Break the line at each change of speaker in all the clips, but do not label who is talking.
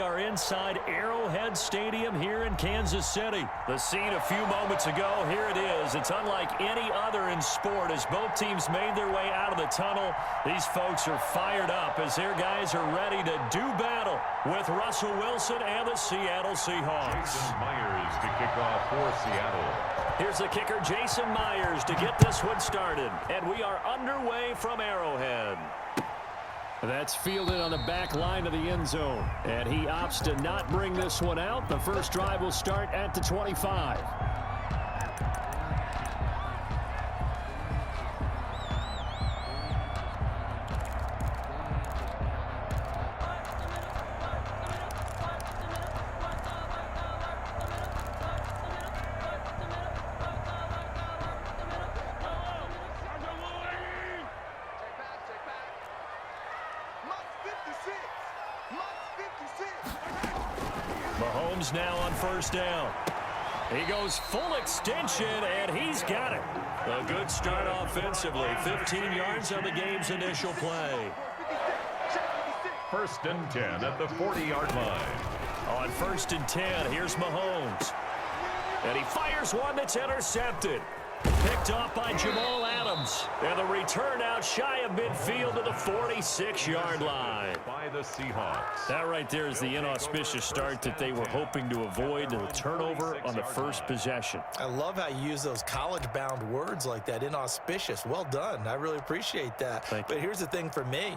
are inside Arrowhead Stadium here in Kansas City. The scene a few moments ago, here it is. It's unlike any other in sport as both teams made their way out of the tunnel. These folks are fired up as their guys are ready to do battle with Russell Wilson and the Seattle Seahawks.
Jason Myers to kick off for Seattle.
Here's the kicker, Jason Myers, to get this one started. And we are underway from Arrowhead. That's fielded on the back line of the end zone. And he opts to not bring this one out. The first drive will start at the 25. Mahomes now on first down. He goes full extension, and he's got it. A good start offensively. 15 yards on the game's initial play.
First and 10 at the 40-yard line.
On first and 10, here's Mahomes. And he fires one that's intercepted. Picked off by Jamal Adams. And the return out shy of midfield to the 46-yard line.
By the Seahawks.
That right there is the inauspicious start that they were hoping to avoid, the turnover on the first possession.
I love how you use those college-bound words like that, inauspicious. Well done. I really appreciate that. But here's the thing for me.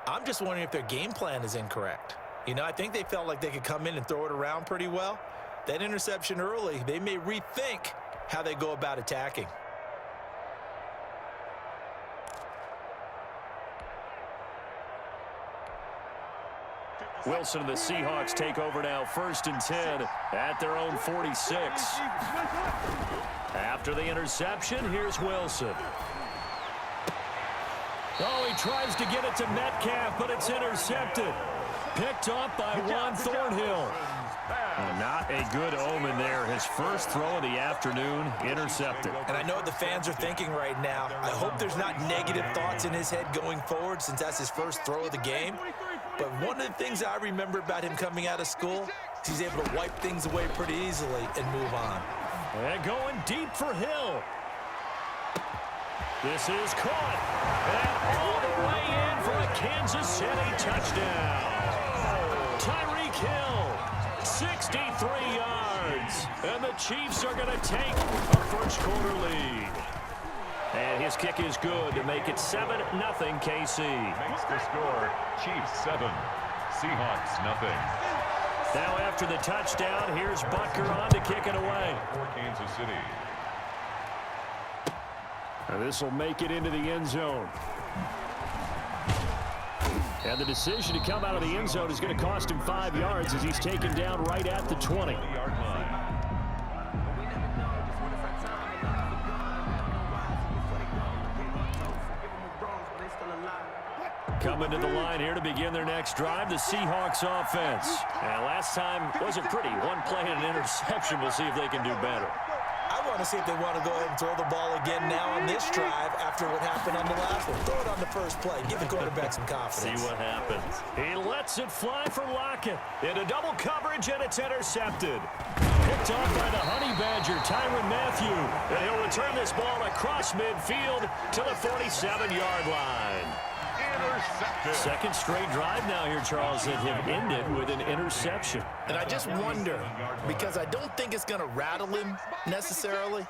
I'm just wondering if their game plan is incorrect. You know, I think they felt like they could come in and throw it around pretty well. That interception early, they may rethink how they go about attacking.
Wilson and the Seahawks take over now, first and 10 at their own 46. After the interception, here's Wilson. Oh, he tries to get it to Metcalf, but it's intercepted. Picked off by Juan Thornhill. Not a good omen there. His first throw of the afternoon, intercepted.
And I know what the fans are thinking right now. I hope there's not negative thoughts in his head going forward since that's his first throw of the game. But one of the things I remember about him coming out of school is he's able to wipe things away pretty easily and move on.
And going deep for Hill. This is caught. And all the way in for a Kansas City touchdown. Tyreek Hill, 63 yards. And the Chiefs are going to take a first quarter lead. And his kick is good to make it 7-0 KC.
Makes the score Chiefs 7, Seahawks nothing.
Now after the touchdown, here's Butker on to kick it away.
For Kansas City.
And this will make it into the end zone. And the decision to come out of the end zone is going to cost him 5 yards as he's taken down right at the 20. Coming to the line here to begin their next drive, the Seahawks offense. And last time wasn't pretty. One play and an interception. We'll see if they can do better.
I want to see if they want to go ahead and throw the ball again now on this drive after what happened on the last one. Throw it on the first play. Give the quarterback some confidence.
See what happens. He lets it fly for Lockett. Into double coverage, and it's intercepted. Picked off by the Honey Badger, Tyrann Mathieu. And he'll return this ball across midfield to the 47-yard line.
Intercepted.
Second straight drive now here, Charles, that have ended with an interception.
And I just wonder, because I don't think it's going to rattle him necessarily,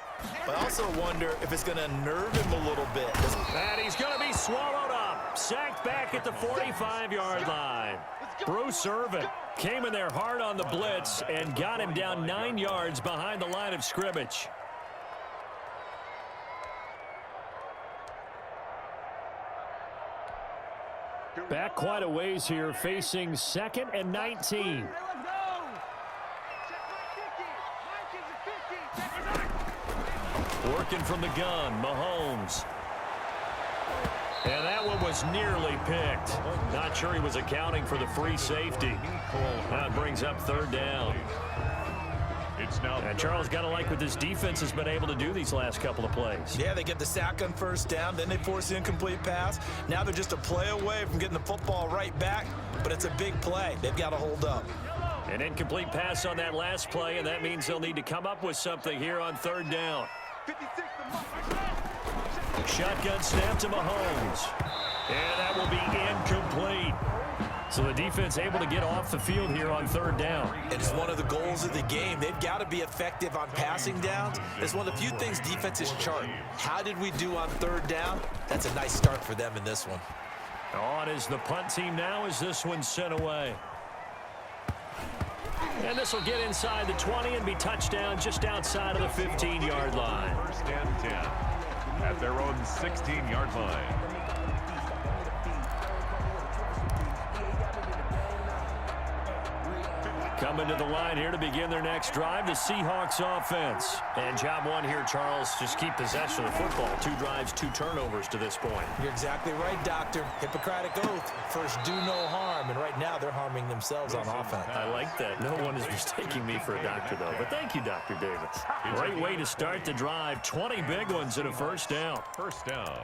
but I also wonder if it's going to nerve him a little bit.
And he's going to be swallowed up. Sacked back at the 45-yard line. Bruce Irvin came in there hard on the blitz and got him down 9 yards behind the line of scrimmage. Back quite a ways here, facing 2nd and 19. Working from the gun, Mahomes. And that one was nearly picked. Not sure he was accounting for the free safety. That brings up third down.
It's now.
And Charles, got to like what this defense has been able to do these last couple of plays.
Yeah, they get the sack on first down, then they force the incomplete pass. Now they're just a play away from getting the football right back, but it's a big play. They've got to hold up.
An incomplete pass on that last play, and that means they'll need to come up with something here on third down. Shotgun snap to Mahomes. And that will be incomplete. So the defense able to get off the field here on third down.
It's one of the goals of the game. They've got to be effective on passing downs. It's one of the few things defenses chart. How did we do on third down? That's a nice start for them in this one.
On is the punt team now as this one's sent away. And this will get inside the 20 and be touchdown just outside of the 15-yard line.
First and 10 at their own 16-yard line.
Coming to the line here to begin their next drive, the Seahawks offense. And job one here, Charles, just keep possession of the football. 2 drives, 2 turnovers to this point.
You're exactly right, Doctor. Hippocratic oath. First, do no harm. And right now, they're harming themselves on offense.
I like that. No one is mistaking me for a doctor, though. But thank you, Dr. Davis. Great way to start the drive. 20 big ones and a first down.
First down.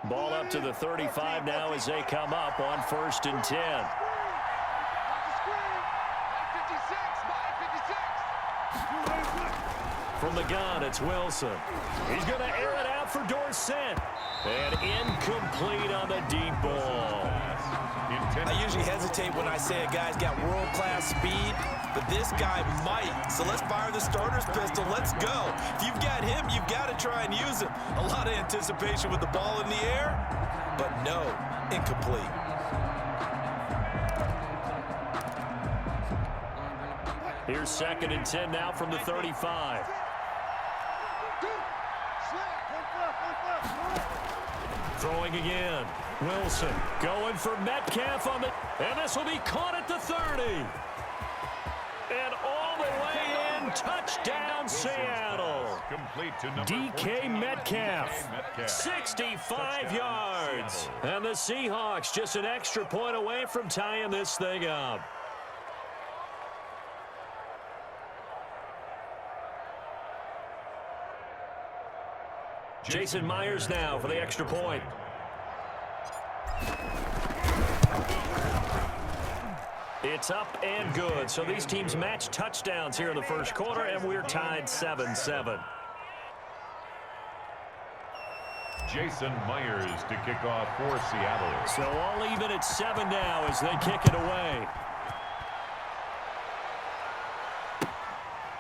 Ball up to the 35 now as they come up on 1st and 10. From the gun, it's Wilson. He's going to air it out for Dorsett. And incomplete on the deep ball.
I usually hesitate when I say a guy's got world-class speed, but this guy might. So let's fire the starter's pistol. Let's go. If you've got him, you've got to try and use him. A lot of anticipation with the ball in the air, but no, incomplete.
Here's 2nd and 10 now from the 35. Throwing again. Wilson going for Metcalf on the... And this will be caught at the 30. And all the way in. Touchdown, Seattle.
Complete to number
DK
14,
Metcalf. 65 yards. And the Seahawks just an extra point away from tying this thing up. Jason Myers now for the extra point. It's up and good. So these teams match touchdowns here in the first quarter, and we're tied 7-7.
Jason Myers to kick off for Seattle.
So all even at 7 now as they kick it away.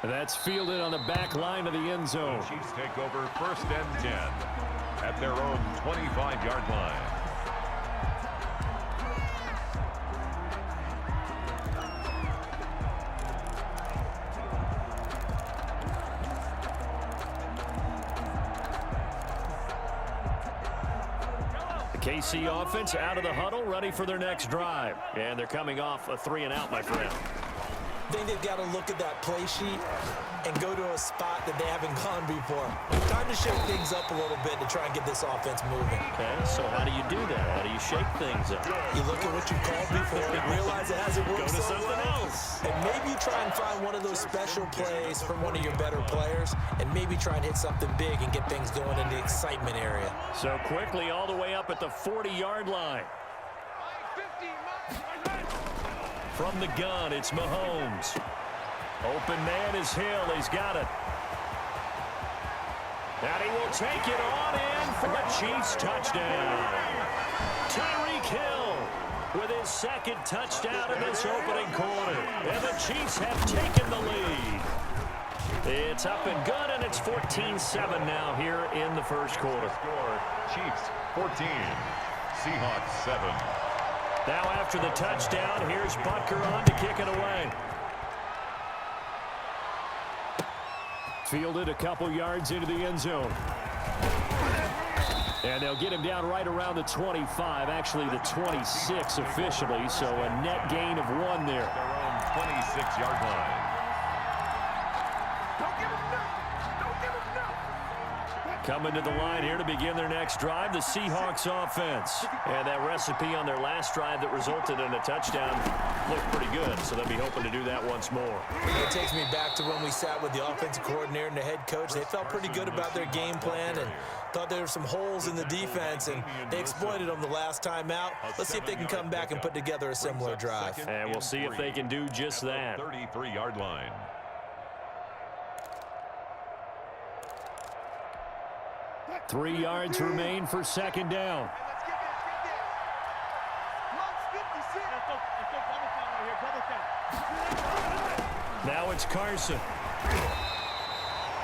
That's fielded on the back line of the end zone.
The Chiefs take over 1st and 10 at their own 25-yard line.
The KC offense out of the huddle, ready for their next drive. And they're coming off a 3-and-out, my friend.
I think they've got to look at that play sheet and go to a spot that they haven't gone before. Time to shake things up a little bit to try and get this offense moving.
Okay, so how do you do that? How do you shake things up?
You look at what you called before and realize it hasn't worked
Go to
so
something
well.
else.
And maybe you try and find one of those special plays from one of your better players and maybe try and hit something big and get things going in the excitement area.
So quickly all the way up at the 40-yard line. From the gun, it's Mahomes. Open man is Hill. He's got it. And he will take it on in for a Chiefs touchdown. Tyreek Hill with his 2nd touchdown in this opening quarter. And the Chiefs have taken the lead. It's up and good, and it's 14-7 now here in the first quarter.
Score, Chiefs 14, Seahawks 7.
Now after the touchdown, here's Butker on to kick it away. Fielded a couple yards into the end zone. And they'll get him down right around the 25, actually the 26 officially, so a net gain of 1 there.
Their own 26-yard line.
Coming to the line here to begin their next drive, the Seahawks offense. And that recipe on their last drive that resulted in a touchdown looked pretty good, so they'll be hoping to do that once more.
It takes me back to when we sat with the offensive coordinator and the head coach. They felt pretty good about their game plan and thought there were some holes in the defense, and they exploited them the last time out. Let's see if they can come back and put together a similar drive.
And we'll see if they can do just that.
33-yard line.
Three yards remain for second down. Now it's Carson.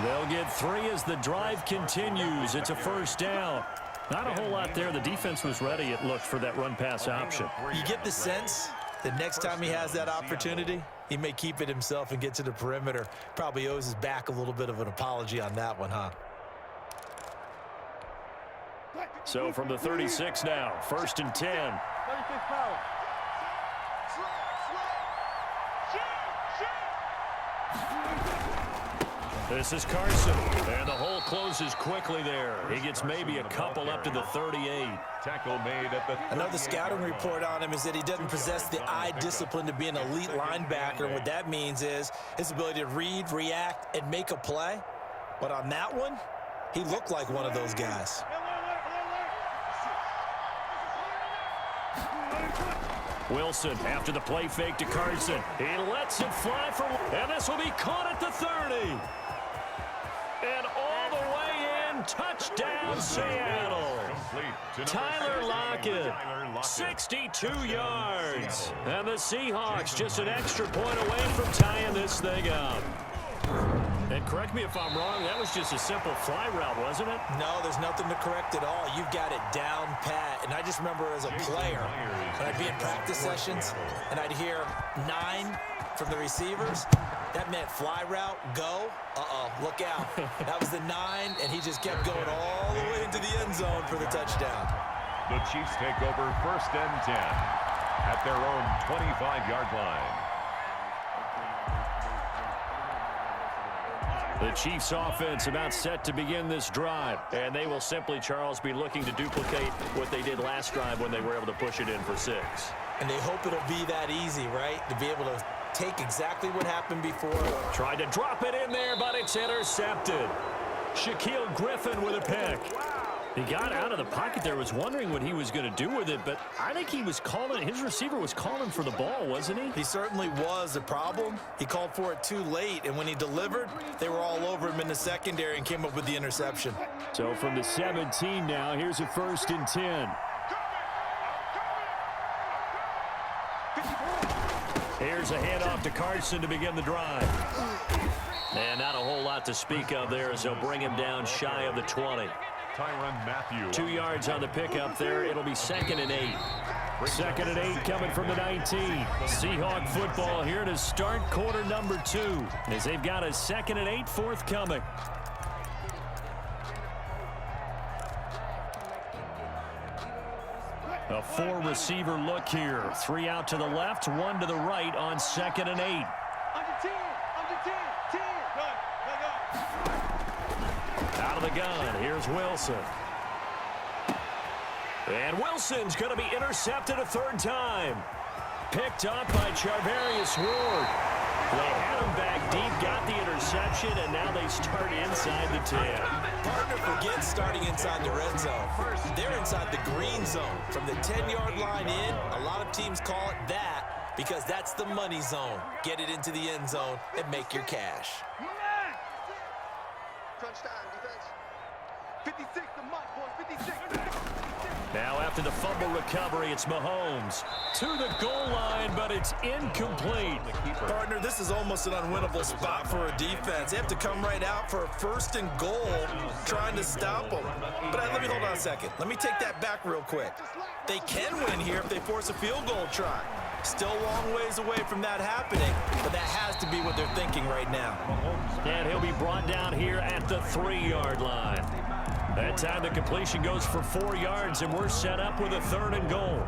They'll get 3 as the drive continues. It's a first down. Not a whole lot there. The defense was ready, it looked, for that run-pass option.
You get the sense that next time he has that opportunity, he may keep it himself and get to the perimeter. Probably owes his back a little bit of an apology on that one, huh?
So from the 36 now, 1st and 10. This is Carson, and the hole closes quickly there. He gets maybe a couple up to the 38.
Tackle made at the 38.
Another scouting report on him is that he doesn't possess the eye discipline to be an elite linebacker. And what that means is his ability to read, react, and make a play. But on that one, he looked like one of those guys.
Wilson after the play fake to Carson. He lets it fly for, and this will be caught at the 30. And all the way in, touchdown Seattle. Tyler Lockett, 62 yards. And the Seahawks just an extra point away from tying this thing up. And correct me if I'm wrong, that was just a simple fly route, wasn't it?
No, there's nothing to correct at all. You've got it down pat. And I just remember as a player, when I'd be in practice sessions, and I'd hear 9 from the receivers, that meant fly route, go, look out. That was the 9, and he just kept going all the way into the end zone for the touchdown.
The Chiefs take over 1st and 10 at their own 25-yard line.
The Chiefs offense about set to begin this drive. And they will simply, Charles, be looking to duplicate what they did last drive when they were able to push it in for 6.
And they hope it'll be that easy, right? To be able to take exactly what happened before.
Tried to drop it in there, but it's intercepted. Shaquille Griffin with a pick. He got out of the pocket there, was wondering what he was going to do with it, but I think he was calling, his receiver was calling for the ball, wasn't he?
He certainly was. The problem, he called for it too late, and when he delivered, they were all over him in the secondary and came up with the interception.
So from the 17 now, here's a 1st and 10. Here's a handoff to Carson to begin the drive. And not a whole lot to speak of there as they'll bring him down shy of the 20.
Tyrann Mathieu.
2 yards on the pickup there. It'll be 2nd and 8. 2nd and 8 coming from the 19. Seahawk football here to start quarter number 2 as they've got a 2nd and 8 forthcoming. A 4-receiver look here. 3 out to the left, 1 to the right on 2nd and 8. Out of the gun, here's Wilson. And Wilson's going to be intercepted a 3rd time. Picked up by Charvarius Ward. They had him back deep, got the interception, and now they start inside the 10.
Partner forgets starting inside the red zone. They're inside the green zone. From the 10-yard line in, a lot of teams call it that because that's the money zone. Get it into the end zone and make your cash.
Crunch time, defense. 56, the mark, boys, 56.
Now after the fumble recovery, it's Mahomes to the goal line, but it's incomplete.
Partner, this is almost an unwinnable spot for a defense. They have to come right out for a 1st and goal trying to stop them. But let me hold on a second. Let me take that back real quick. They can win here if they force a field goal try. Still a long ways away from that happening, but that has to be what they're thinking right now.
And he'll be brought down here at the 3-yard line. That time the completion goes for 4 yards, and we're set up with a 3rd and goal.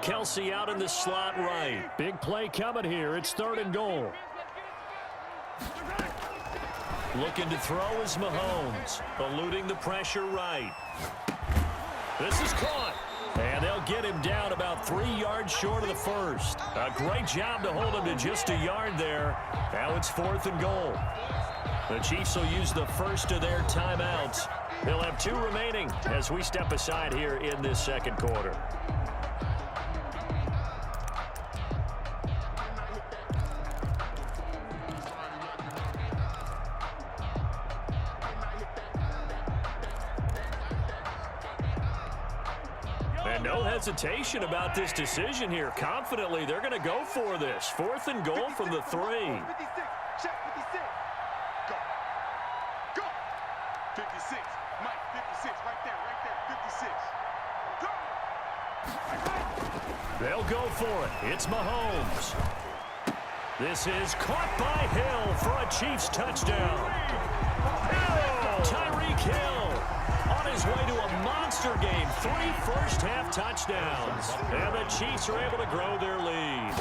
Kelsey out in the slot right. Big play coming here. It's 3rd and goal. Looking to throw is Mahomes. Eluding the pressure right. This is caught. And they'll get him down about 3 yards short of the first. A great job to hold him to just a yard there. Now it's 4th and goal. The Chiefs will use the first of their timeouts. They'll have 2 remaining as we step aside here in this second quarter. And no hesitation about this decision here. Confidently, they're going to go for this. 4th and goal from the 3.
56, check 56. Go. Go. 56. Mike, 56. Right there, 56. Go.
They'll go for it. It's Mahomes. This is caught by Hill for a Chiefs touchdown. Tyreek Hill on his way to a monster game. 3 first-half touchdowns. And the Chiefs are able to grow their lead.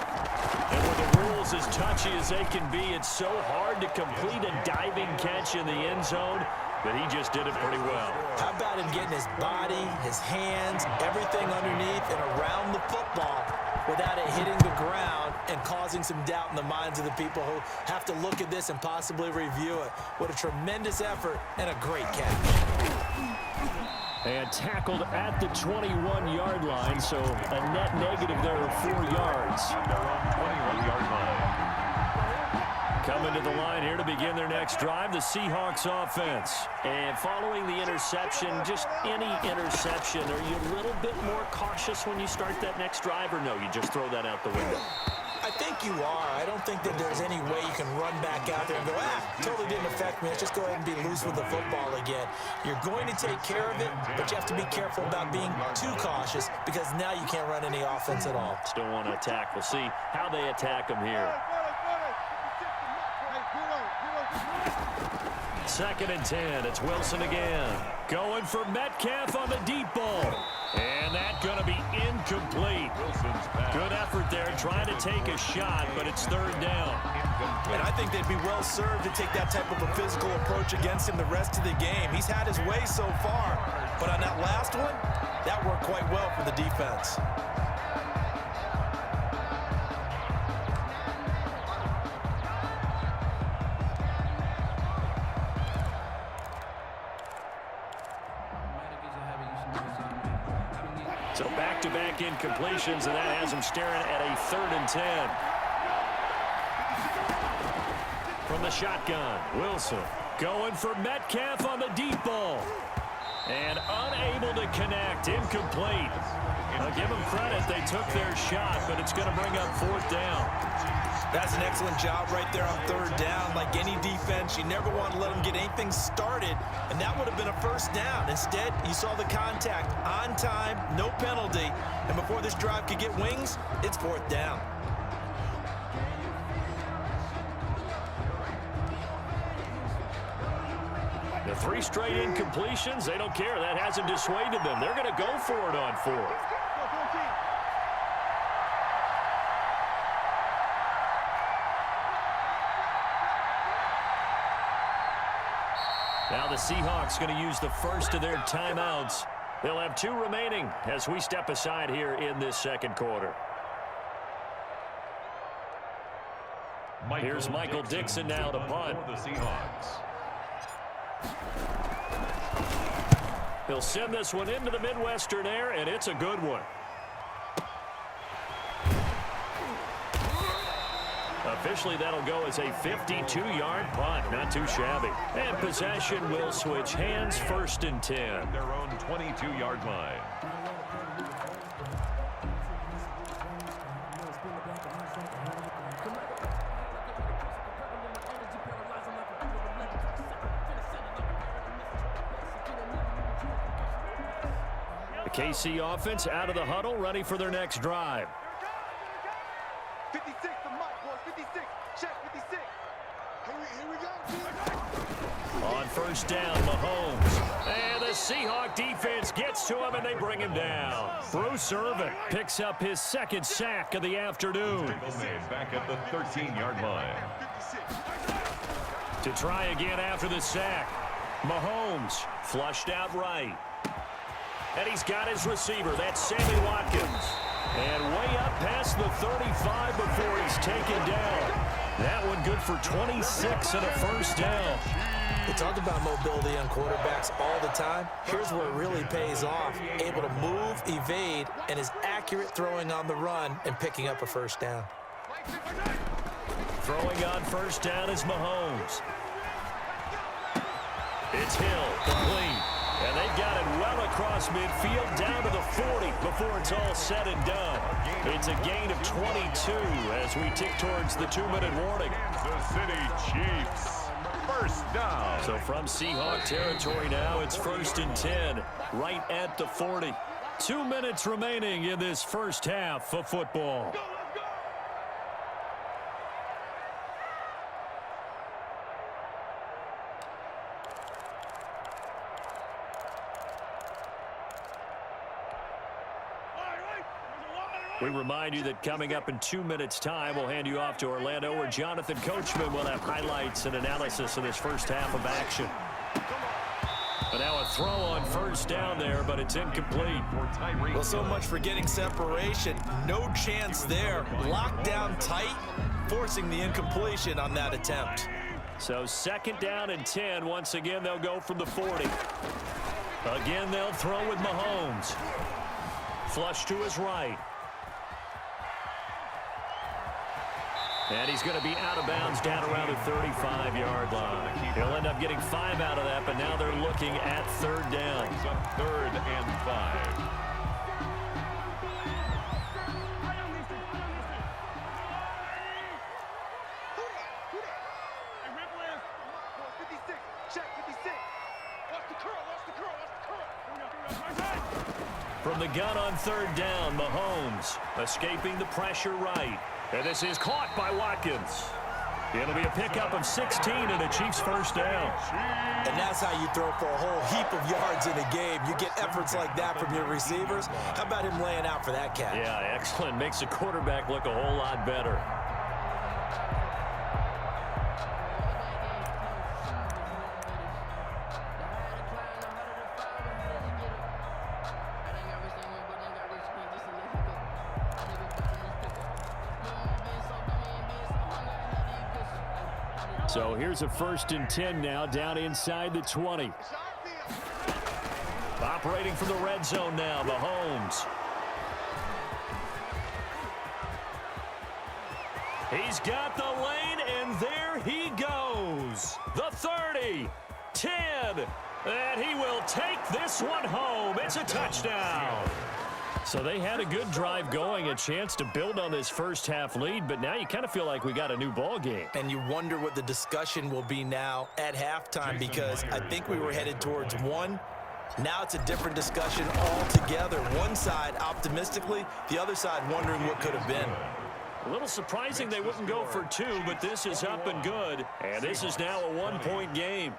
And with the rules as touchy as they can be, it's so hard to complete a diving catch in the end zone, but he just did it pretty well.
How about him getting his body, his hands, everything underneath and around the football without it hitting the ground and causing some doubt in the minds of the people who have to look at this and possibly review it. What a tremendous effort and a great catch.
And tackled at the 21-yard line, so a net negative there of 4 yards.
Their own 21-yard line.
Coming to the line here to begin their next drive, the Seahawks offense. And following the interception, just any interception, are you a little bit more cautious when you start that next drive, or no, you just throw that out the window?
I think you are. I don't think that there's any way you can run back out there and go, totally didn't affect me. Let's just go ahead and be loose with the football again. You're going to take care of it, but you have to be careful about being too cautious because now you can't run any offense at all.
Still want to attack. We'll see how they attack them here. 2nd and 10. It's Wilson again. Going for Metcalf on the deep ball. And that's going to be incomplete. Good effort there trying to take a shot, but it's 3rd down.
And I think they'd be well served to take that type of a physical approach against him the rest of the game. He's had his way so far, but on that last one, that worked quite well for the defense.
So back-to-back incompletions, and that has him staring at a 3rd and 10. From the shotgun, Wilson going for Metcalf on the deep ball. And unable to connect, incomplete. I'll give them credit, they took their shot, but it's going to bring up 4th down.
That's an excellent job right there on 3rd down. Like any defense, you never want to let them get anything started, and that would have been a 1st down. Instead, you saw the contact on time, no penalty, and before this drive could get wings, it's 4th down.
The 3 straight incompletions, they don't care. That hasn't dissuaded them. They're going to go for it on 4th. Now the Seahawks going to use the first of their timeouts. They'll have 2 remaining as we step aside here in this second quarter. Here's Michael Dixon now to punt.
For the Seahawks.
He'll send this one into the Midwestern air, and it's a good one. Officially, that'll go as a 52-yard punt. Not too shabby. And possession will switch hands, 1st and 10.
Their own 22-yard line.
The KC offense out of the huddle, ready for their next drive.
56 to Mike, boys. 56. Check 56. Here we go.
On 1st down, Mahomes. And the Seahawk defense gets to him, and they bring him down. Bruce Irvin picks up his second sack of the afternoon.
Back at the 13-yard line.
To try again after the sack. Mahomes flushed out right. And he's got his receiver. That's Sammy Watkins. And way up past the 35 before he's taken down. That one good for 26 and a first down.
We talk about mobility on quarterbacks all the time. Here's where it really pays off. Able to move, evade, and is accurate throwing on the run and picking up a first down.
Throwing on first down is Mahomes. It's Hill, complete. And they've got it well across midfield down to the 40 before it's all said and done. It's a gain of 22 as we tick towards the 2-minute warning.
The City Chiefs, first down.
So from Seahawk territory now, it's 1st and 10, right at the 40. 2 minutes remaining in this first half of football. We remind you that coming up in 2 minutes' time, we'll hand you off to Orlando, where Jonathan Coachman will have highlights and analysis of this first half of action. But now a throw on first down there, but it's incomplete.
Well, so much for getting separation. No chance there. Locked down tight, forcing the incompletion on that attempt.
So 2nd down and 10. Once again, they'll go from the 40. Again, they'll throw with Mahomes. Flush to his right. And he's going to be out of bounds down around the 35-yard line. He'll end up getting 5 out of that, but now they're looking at 3rd down.
3rd and 5.
From the gun on 3rd down, Mahomes escaping the pressure right. And this is caught by Watkins. It'll be a pickup of 16 and a Chiefs first down.
And that's how you throw for a whole heap of yards in a game. You get efforts like that from your receivers. How about him laying out for that catch?
Yeah, excellent. Makes the quarterback look a whole lot better. So here's a 1st and 10 now, down inside the 20. Operating from the red zone now, Mahomes. He's got the lane, and there he goes. The 30, 10, and he will take this one home. It's a touchdown. So they had a good drive going, a chance to build on this first half lead, but now you kind of feel like we got a new ball game.
And you wonder what the discussion will be now at halftime, because I think we were headed towards 1. Now it's a different discussion altogether. One side optimistically, the other side wondering what could have been.
A little surprising they wouldn't go for 2, but this is up and good, and this is now a 1-point game.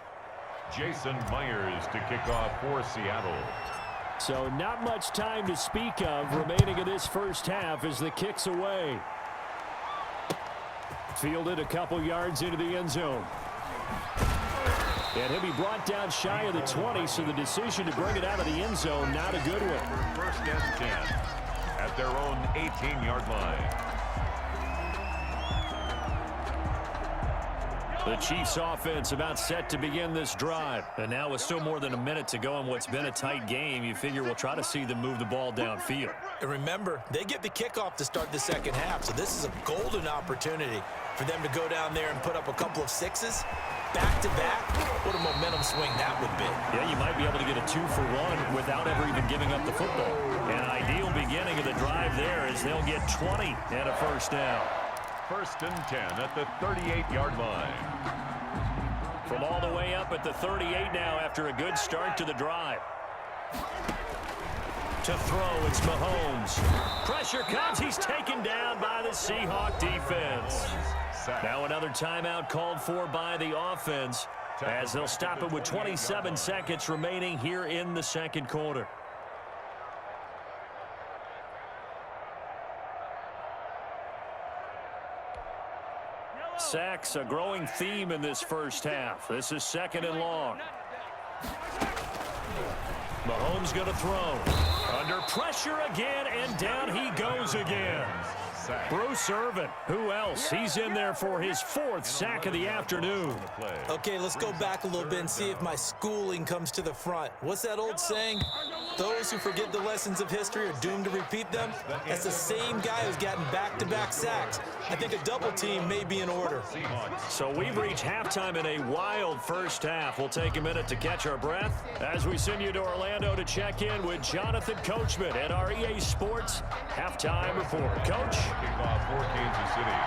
Jason Myers to kick off for Seattle.
So not much time to speak of remaining in this first half as the kick's away. Fielded a couple yards into the end zone. And he'll be brought down shy of the 20, so the decision to bring it out of the end zone, not a good one.
1st and 10 at their own 18-yard line.
The Chiefs offense about set to begin this drive. And now with still more than a minute to go in what's been a tight game, you figure we'll try to see them move the ball downfield.
And remember, they get the kickoff to start the second half, so this is a golden opportunity for them to go down there and put up a couple of 6s back-to-back. What a momentum swing that would be.
Yeah, you might be able to get a 2-for-1 without ever even giving up the football. An ideal beginning of the drive there as they'll get 20 and a first down.
1st and 10 at the 38-yard line.
From all the way up at the 38 now after a good start to the drive. To throw, it's Mahomes. Pressure comes. He's taken down by the Seahawk defense. Now another timeout called for by the offense. as they'll stop it with 27 seconds remaining here in the second quarter. Sacks, a growing theme in this first half. This is 2nd and long. Mahomes going to throw. Under pressure again, and down he goes again. Bruce Irvin, who else? He's in there for his 4th sack of the afternoon.
Okay, let's go back a little bit and see if my schooling comes to the front. What's that old saying? Those who forget the lessons of history are doomed to repeat them. That's the same guy who's gotten back-to-back sacks. I think a double team may be in order.
So we've reached halftime in a wild first half. We'll take a minute to catch our breath as we send you to Orlando to check in with Jonathan Coachman at our EA Sports Halftime Report. Coach?
Kickoff for Kansas City.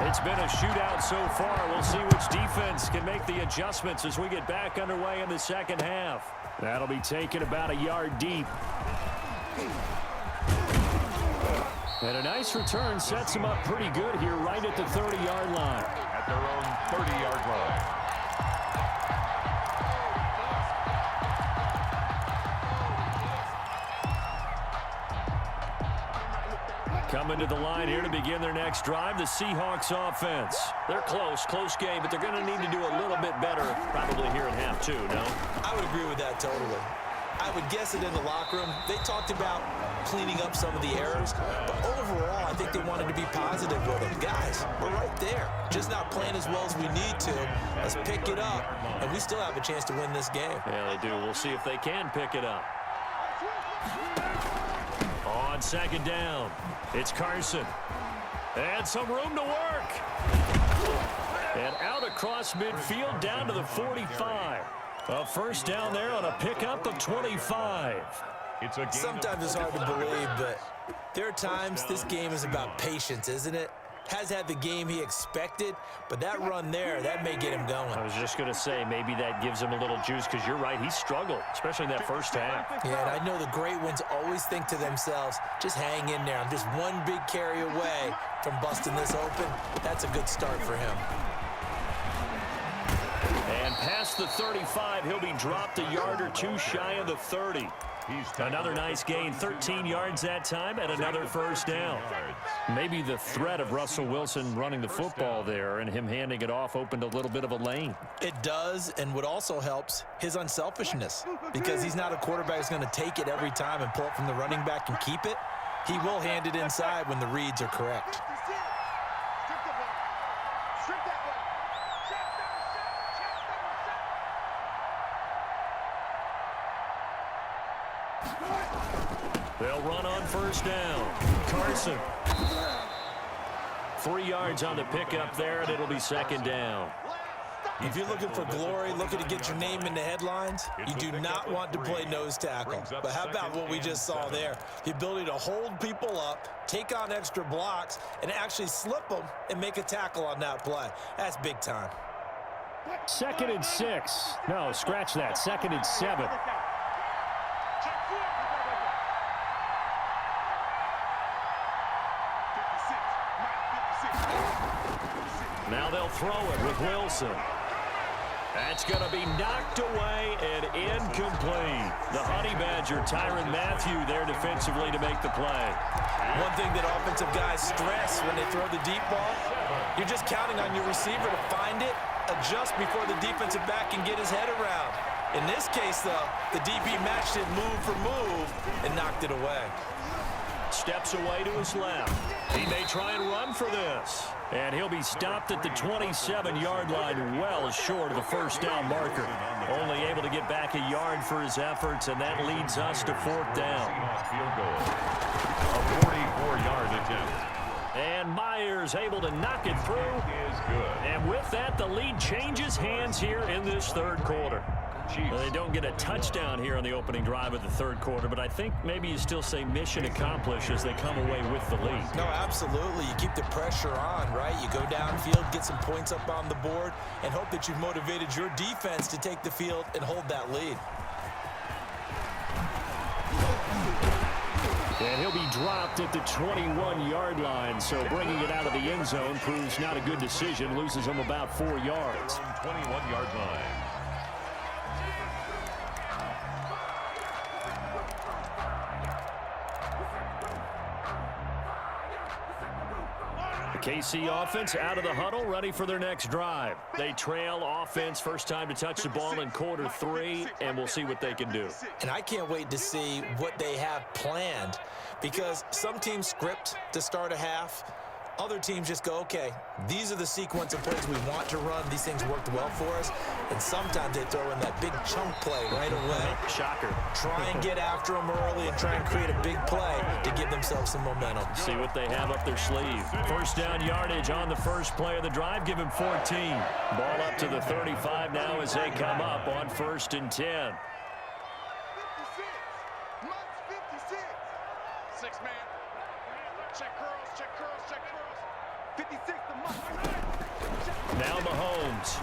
It's been a shootout so far. We'll see which defense can make the adjustments as we get back underway in the second half. That'll be taken about a yard deep. And a nice return sets them up pretty good here right at the 30-yard line.
At their own 30-yard line.
Coming to the line here to begin their next drive, the Seahawks offense. They're close game, but they're going to need to do a little bit better probably here in half two, no?
I would agree with that totally. I would guess it in the locker room. They talked about cleaning up some of the errors, but overall, I think they wanted to be positive with them. Guys, we're right there. Just not playing as well as we need to. Let's pick it up, and we still have a chance to win this game.
Yeah, they do. We'll see if they can pick it up. On 2nd down, it's Carson. And some room to work. And out across midfield down to the 45. A first down there on a pickup of 25.
Sometimes it's hard to believe, but there are times this game is about patience, isn't it? Has had the game he expected, but that run there, that may get him going.
I was just going to say, maybe that gives him a little juice, because you're right, he struggled, especially in that first half.
Yeah, and I know the great ones always think to themselves, just hang in there. I'm just one big carry away from busting this open. That's a good start for him.
And past the 35, he'll be dropped a yard or two shy of the 30. Another nice gain, 13 yards that time, and another first down. Maybe the threat of Russell Wilson running the football there and him handing it off opened a little bit of a lane.
It does, and what also helps, his unselfishness. Because he's not a quarterback who's going to take it every time and pull it from the running back and keep it. He will hand it inside when the reads are correct.
They'll run on first down. Carson. 3 yards on the pickup there, and it'll be 2nd down.
If you're looking for glory, looking to get your name in the headlines, you do not want to play nose tackle. But how about what we just saw there? The ability to hold people up, take on extra blocks, and actually slip them and make a tackle on that play. That's big time.
2nd and 6. No, scratch that. 2nd and 7. Now they'll throw it with Wilson. That's going to be knocked away and incomplete. The Honey Badger, Tyrann Mathieu, there defensively to make the play.
One thing that offensive guys stress when they throw the deep ball, you're just counting on your receiver to find it, adjust before the defensive back can get his head around. In this case, though, the DB matched it move for move and knocked it away.
Steps away to his left. He may try and run for this. And he'll be stopped at the 27-yard line, well short of the first down marker. Only able to get back a yard for his efforts, and that leads us to 4th down.
Field goal. A 44-yard attempt.
And Myers able to knock it through.
Is good.
And with that, the lead changes hands here in this third quarter. Well, they don't get a touchdown here on the opening drive of the third quarter, but I think maybe you still say mission accomplished as they come away with the lead.
No, absolutely. You keep the pressure on, right? You go downfield, get some points up on the board, and hope that you've motivated your defense to take the field and hold that lead.
And he'll be dropped at the 21-yard line. So bringing it out of the end zone proves not a good decision. Loses him about 4 yards.
21-yard line.
The KC offense out of the huddle, ready for their next drive. They trail offense, first time to touch the ball in quarter 3, and we'll see what they can do.
And I can't wait to see what they have planned, because some teams script to start a half. Other teams just go, okay, these are the sequence of plays we want to run. These things worked well for us. And sometimes they throw in that big chunk play right away.
Shocker.
Try and get after them early and try and create a big play to give themselves some momentum.
See what they have up their sleeve. First down yardage on the first play of the drive. Give him 14. Ball up to the 35 now as they come up on 1st and 10.
56. Mike's 56. 6-man. Check curls, check curls, check curls. 56 to Mike.
Now Mahomes.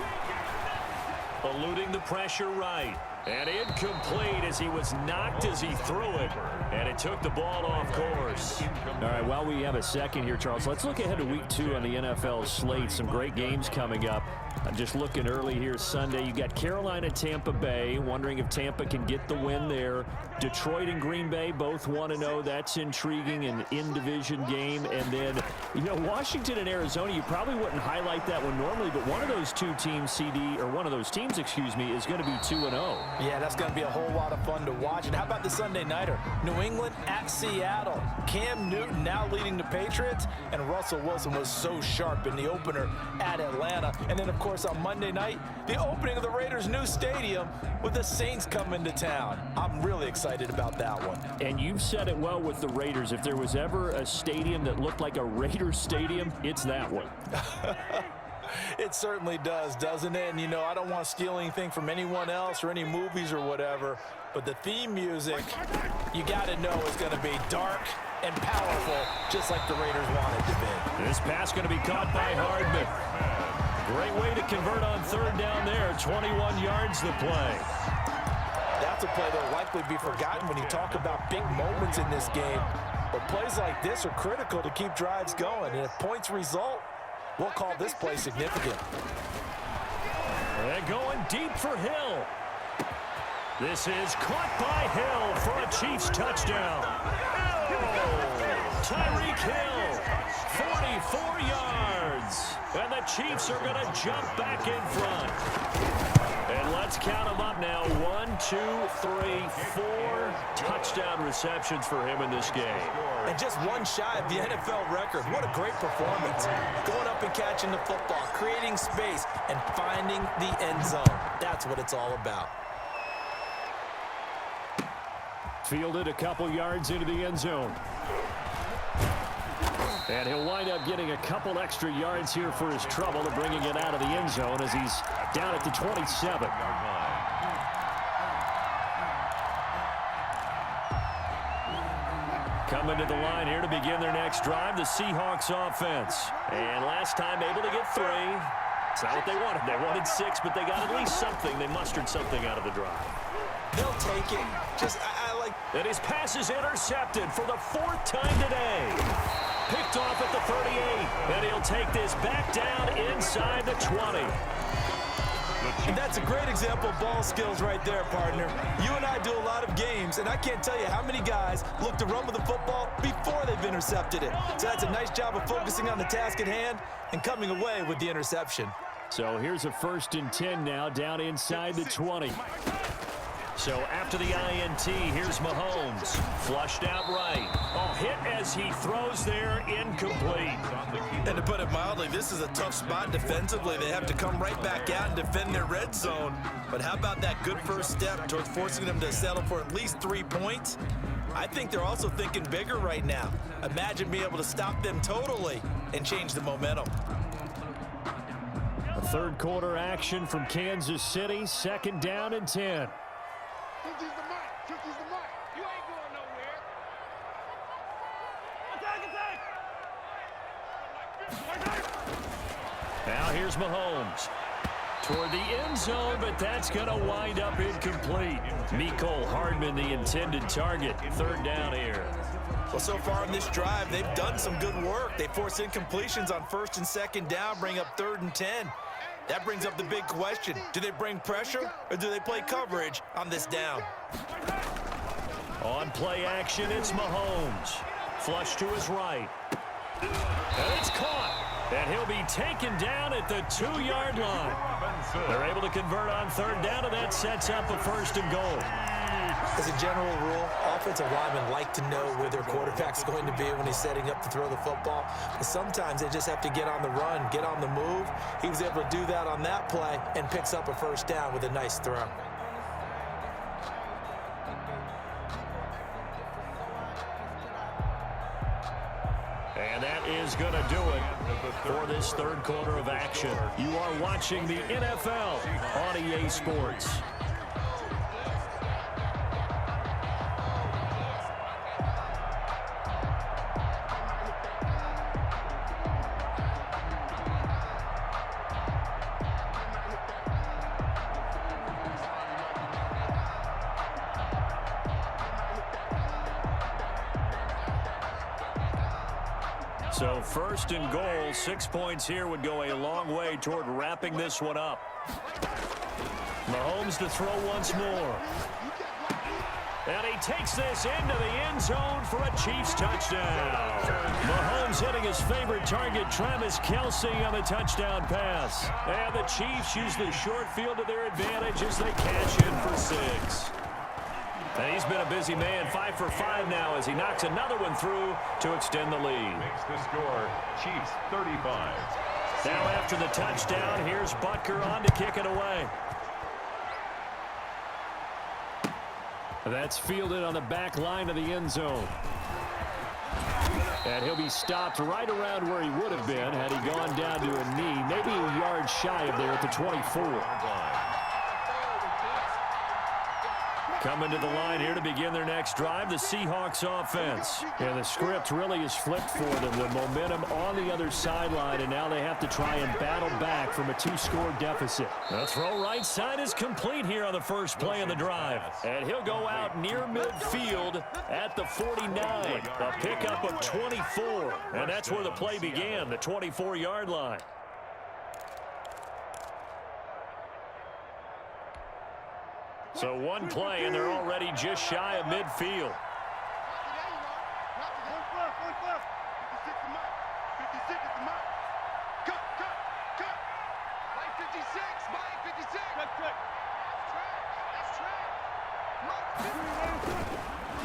Eluding the pressure right. And incomplete as he was knocked as he threw it. And it took the ball off course. All right, while we have a second here, Charles, let's look ahead to week 2 on the NFL slate. Some great games coming up. I'm just looking early here Sunday. You got Carolina, Tampa Bay. Wondering if Tampa can get the win there. Detroit and Green Bay both 1-0. That's intriguing, an in-division game. And then, you know, Washington and Arizona, you probably wouldn't highlight that one normally, but one of those teams, excuse me, is going to be 2-0.
Yeah, that's going to be a whole lot of fun to watch. And how about the Sunday nighter? New England at Seattle. Cam Newton now leading the Patriots, and Russell Wilson was so sharp in the opener at Atlanta. And then, of course, on Monday night, the opening of the Raiders' new stadium with the Saints coming to town. I'm really excited about that one.
And you've said it well with the Raiders. If there was ever a stadium that looked like a Raiders stadium, it's that one.
It certainly does, doesn't it? And, you know, I don't want to steal anything from anyone else or any movies or whatever, but the theme music, you got to know, is going to be dark and powerful, just like the Raiders want it to be.
This pass going to be caught by Hardman. Great way to convert on 3rd down there. 21 yards the play.
That's a play that will likely be forgotten when you talk about big moments in this game. But plays like this are critical to keep drives going. And if points result, we'll call this play significant.
And going deep for Hill. This is caught by Hill for a Chiefs touchdown. Tyreek Hill, 44 yards. And the Chiefs are going to jump back in front. And let's count them up now. 1, 2, 3, 4 touchdown receptions for him in this game.
And just one shy of the NFL record. What a great performance. Going up and catching the football, creating space, and finding the end zone. That's what it's all about.
Fielded a couple yards into the end zone. And he'll wind up getting a couple extra yards here for his trouble of bringing it out of the end zone as he's down at the 27. Coming to the line here to begin their next drive, the Seahawks offense. And last time able to get 3. It's not what they wanted. They wanted 6, but they got at least something. They mustered something out of the drive.
They'll take it. Just, I like...
And his pass is intercepted for the 4th time today. Picked off at the 38. And he'll take this back down inside the 20.
And that's a great example of ball skills right there, partner. You and I do a lot of games, and I can't tell you how many guys look to run with the football before they've intercepted it. So that's a nice job of focusing on the task at hand and coming away with the interception.
So here's a 1st and 10 now down inside the 20. So after the INT, here's Mahomes. Flushed out right. Oh, hit as he throws there, incomplete.
And to put it mildly, this is a tough spot defensively. They have to come right back out and defend their red zone. But how about that good first step towards forcing them to settle for at least 3 points? I think they're also thinking bigger right now. Imagine being able to stop them totally and change the momentum.
A 3rd quarter action from Kansas City. 2nd down and 10.
50's the mic. 50's the mic. You ain't going nowhere.
Now here's Mahomes. Toward the end zone, but that's going to wind up incomplete. Mecole Hardman, the intended target. Third down here.
Well, so far in this drive, they've done some good work. They force incompletions on first and second down, bring up 3rd and 10. That brings up the big question. Do they bring pressure or do they play coverage on this down?
On play action, it's Mahomes. Flush to his right. And it's caught. And he'll be taken down at the 2-yard line. They're able to convert on 3rd down, and that sets up a 1st and goal.
As a general rule, offensive linemen like to know where their quarterback's going to be when he's setting up to throw the football. But sometimes they just have to get on the run, get on the move. He was able to do that on that play and picks up a 1st down with a nice throw.
And that is going to do it for this 3rd quarter of action. You are watching the NFL on EA Sports. So 1st and goal, 6 points here would go a long way toward wrapping this one up. Mahomes to throw once more. And he takes this into the end zone for a Chiefs touchdown. Mahomes hitting his favorite target, Travis Kelce, on the touchdown pass. And the Chiefs use the short field to their advantage as they cash in for 6. And he's been a busy man, 5 for 5 now as he knocks another one through to extend the lead.
Makes the score, Chiefs 35.
Now after the touchdown, here's Butker on to kick it away. That's fielded on the back line of the end zone. And he'll be stopped right around where he would have been had he gone down to a knee, maybe a yard shy of there at the 24. Coming to the line here to begin their next drive, the Seahawks offense. And the script really is flipped for them. The momentum on the other sideline, and now they have to try and battle back from a 2-score deficit. The throw right side is complete here on the first play of the drive. And he'll go out near midfield at the 49. A pickup of 24. And that's where the play began, the 24-yard line. So one play, and they're already just shy of midfield.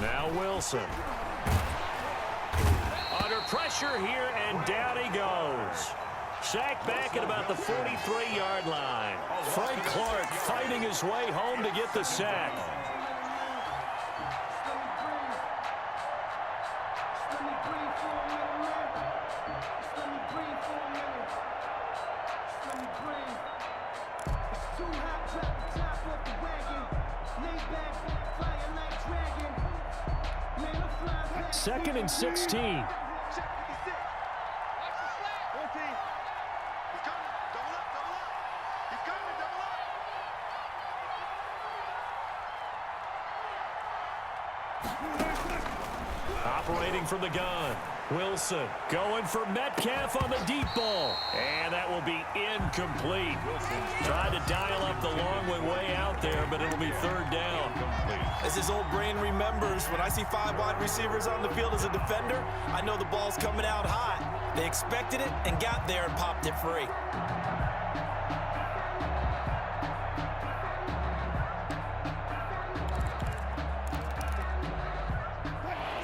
Now Wilson. Under pressure here, and down he goes. Sacked back at about the 43-yard line. Frank Clark fighting his way home to get the sack. Second and 16. Operating from the gun. Wilson going for Metcalf on the deep ball. And that will be incomplete. Tried to dial up the long way out there, but it'll be 3rd down.
As his old brain remembers, when I see 5 wide receivers on the field as a defender, I know the ball's coming out hot. They expected it and got there and popped it free.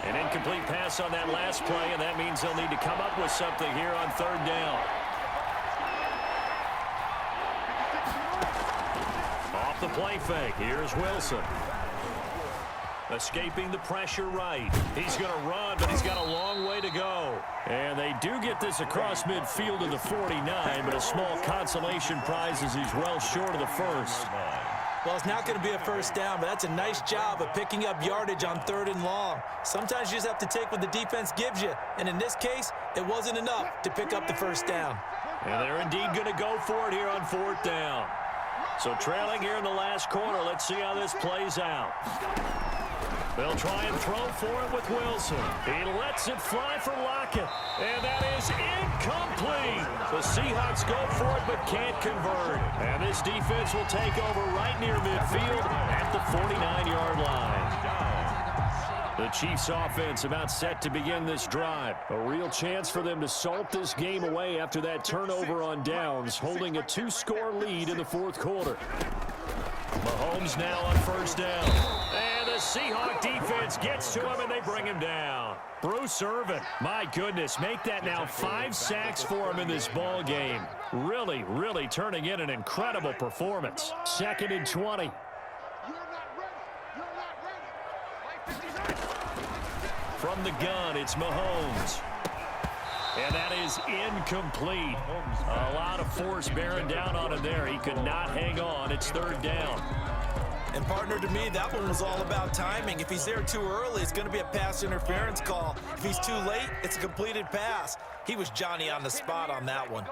An incomplete pass on that last play, and that means they'll need to come up with something here on 3rd down. Off the play fake, here's Wilson. Escaping the pressure right. He's going to run, but he's got a long way to go. And they do get this across midfield to the 49, but a small consolation prize as he's well short of the first.
Well, it's not going to be a 1st down, but that's a nice job of picking up yardage on 3rd and long. Sometimes you just have to take what the defense gives you, and in this case, it wasn't enough to pick up the 1st down.
And they're indeed going to go for it here on 4th down. So trailing here in the last quarter. Let's see how this plays out. They'll try and throw for it with Wilson. He lets it fly for Lockett. And that is incomplete. The Seahawks go for it but can't convert. And this defense will take over right near midfield at the 49-yard line. The Chiefs offense about set to begin this drive. A real chance for them to salt this game away after that turnover on downs, holding a 2-score lead in the fourth quarter. Mahomes now on first down. And the Seahawk defense gets to him and they bring him down. Bruce Irvin, my goodness, make that now 5 sacks for him in this ball game. Really turning in an incredible performance. 2nd and 20. From the gun, it's Mahomes. And that is incomplete. A lot of force bearing down on him there. He could not hang on. It's 3rd down.
And partner, to me, that one was all about timing. If he's there too early, it's going to be a pass interference call. If he's too late, it's a completed pass. He was Johnny on the spot on that one.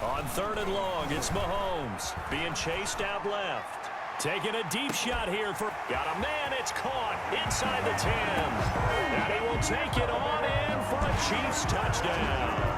On 3rd and long, it's Mahomes being chased out left. Taking a deep shot here for... Got a man, it's caught inside the 10. And he will take it on in for a Chiefs touchdown.